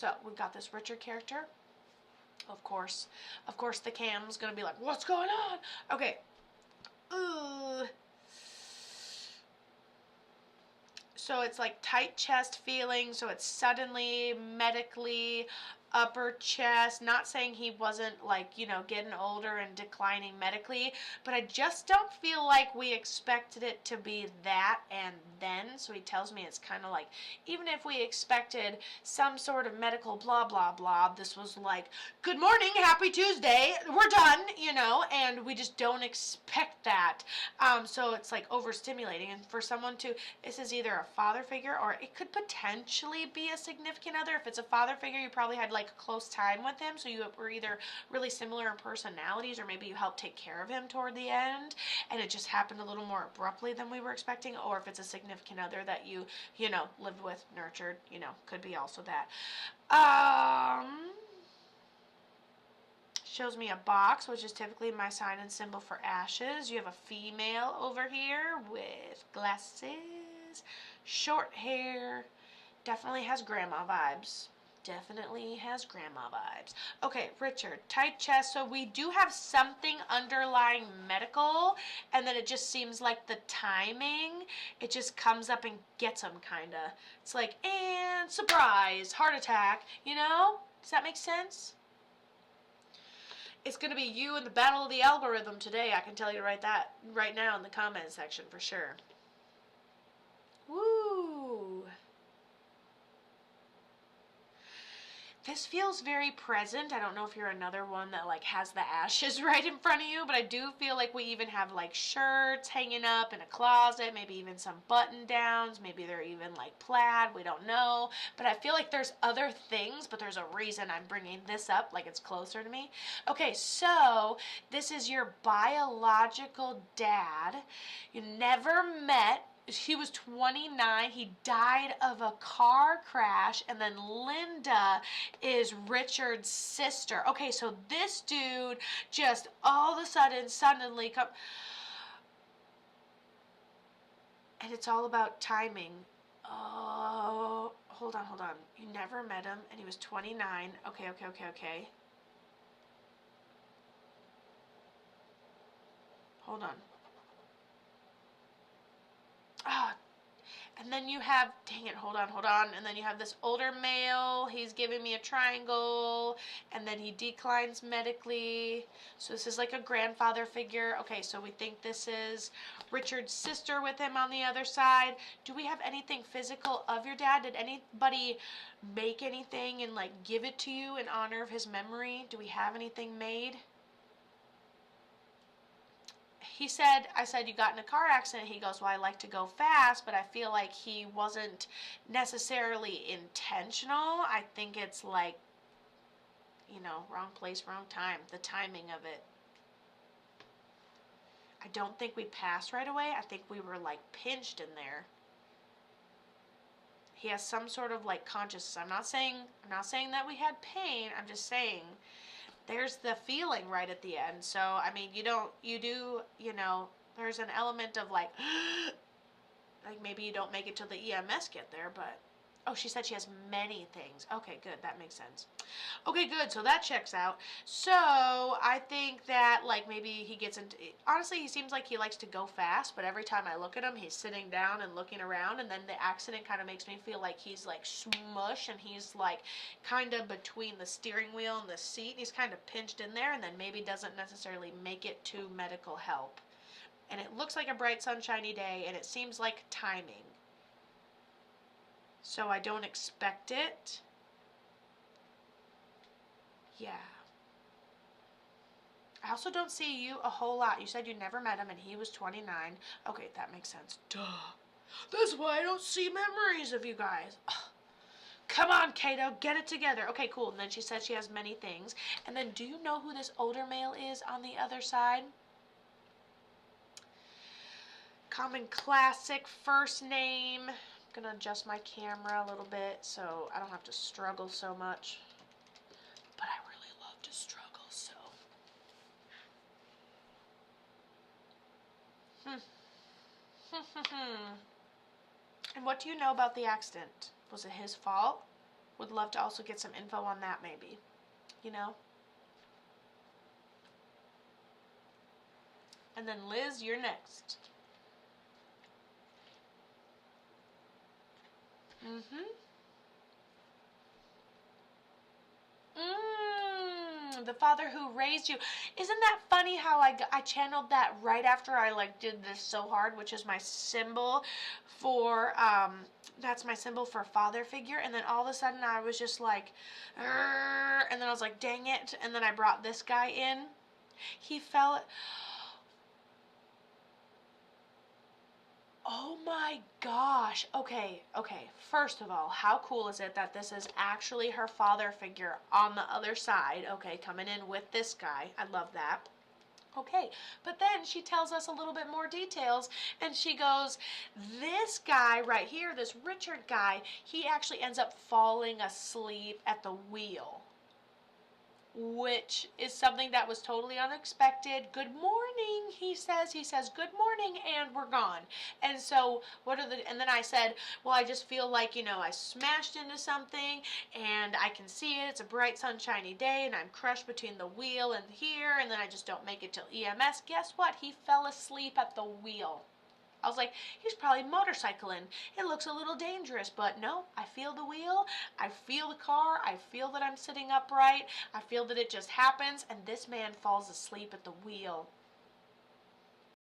So we've got this Richard character. Of course the cam's gonna be like, what's going on? Okay. Ooh. So it's like tight chest feeling. So it's suddenly medically upper chest. Not saying he wasn't like, getting older and declining medically, but I just don't feel like we expected it to be that and then. So he tells me it's kind of like, even if we expected some sort of medical blah, blah, blah, this was like, good morning, happy Tuesday, we're done, and we just don't expect that. So it's like overstimulating. And for someone this is either a father figure or it could potentially be a significant other. If it's a father figure, you probably had like a close time with him, so you were either really similar in personalities or maybe you helped take care of him toward the end and it just happened a little more abruptly than we were expecting. Or if it's a significant other that you lived with, nurtured, could be also that. Shows me a box, which is typically my sign and symbol for ashes. You have a female over here with glasses, short hair, definitely has grandma vibes. Definitely has grandma vibes. Okay, Richard, tight chest. So we do have something underlying medical, and then it just seems like the timing, it just comes up and gets him, kind of. It's like, and surprise, heart attack, Does that make sense? It's going to be you in the battle of the algorithm today. I can tell you right now in the comment section for sure. Woo! This feels very present. I don't know if you're another one that like has the ashes right in front of you, but I do feel like we even have like shirts hanging up in a closet, maybe even some button downs, maybe they're even like plaid, we don't know. But I feel like there's other things, but there's a reason I'm bringing this up, like it's closer to me. Okay, so this is your biological dad. You never met. He was 29. He died of a car crash. And then Linda is Richard's sister. Okay, so this dude just all of a sudden, suddenly come. And it's all about timing. Oh, hold on. You never met him, and he was 29. Okay. Hold on. Ah, and then you have, dang it, hold on. And then you have this older male. He's giving me a triangle. And then he declines medically. So this is like a grandfather figure. Okay, so we think this is Richard's sister with him on the other side. Do we have anything physical of your dad? Did anybody make anything and like give it to you in honor of his memory? Do we have anything made? I said, you got in a car accident. He goes, well, I like to go fast, but I feel like he wasn't necessarily intentional. I think it's like, wrong place, wrong time, the timing of it. I don't think we passed right away. I think we were like pinched in there. He has some sort of like consciousness. I'm not saying that we had pain. I'm just saying there's the feeling right at the end. So, I mean, there's an element of like, like maybe you don't make it till the EMS get there, but, oh, she said she has many things. Okay, good. That makes sense. Okay, good. So that checks out. So I think that like maybe he gets into, honestly, he seems like he likes to go fast, but every time I look at him, he's sitting down and looking around, and then the accident kind of makes me feel like he's like smush, and he's like kind of between the steering wheel and the seat, and he's kind of pinched in there, and then maybe doesn't necessarily make it to medical help. And it looks like a bright sunshiny day, and it seems like timing. So I don't expect it. Yeah. I also don't see you a whole lot. You said you never met him and he was 29. Okay, that makes sense. Duh. That's why I don't see memories of you guys. Ugh. Come on, Kato, get it together. Okay, cool. And then she said she has many things. And then do you know who this older male is on the other side? Common classic first name. I'm going to adjust my camera a little bit so I don't have to struggle so much. But I really love to struggle, so. And what do you know about the accident? Was it his fault? Would love to also get some info on that maybe, you know? And then Liz, you're next. Mm-hmm. The father who raised you. Isn't that funny how I channeled that right after I like did this so hard, which is my symbol for that's my symbol for father figure, and then all of a sudden I was just like, and then I was like, dang it, and then I brought this guy in. He fell. Oh my gosh. Okay, okay. First of all, how cool is it that this is actually her father figure on the other side? Okay, coming in with this guy. I love that. Okay, but then she tells us a little bit more details, and she goes, this guy right here, this Richard guy, he actually ends up falling asleep at the wheel, which is something that was totally unexpected. Good morning, he says. He says, good morning, and we're gone. And so, and then I said, well, I just feel like, I smashed into something, and I can see it. It's a bright, sunshiny day, and I'm crushed between the wheel and here, and then I just don't make it till EMS. Guess what? He fell asleep at the wheel. I was like, he's probably motorcycling. It looks a little dangerous, but no, I feel the wheel, I feel the car, I feel that I'm sitting upright, I feel that it just happens, and this man falls asleep at the wheel.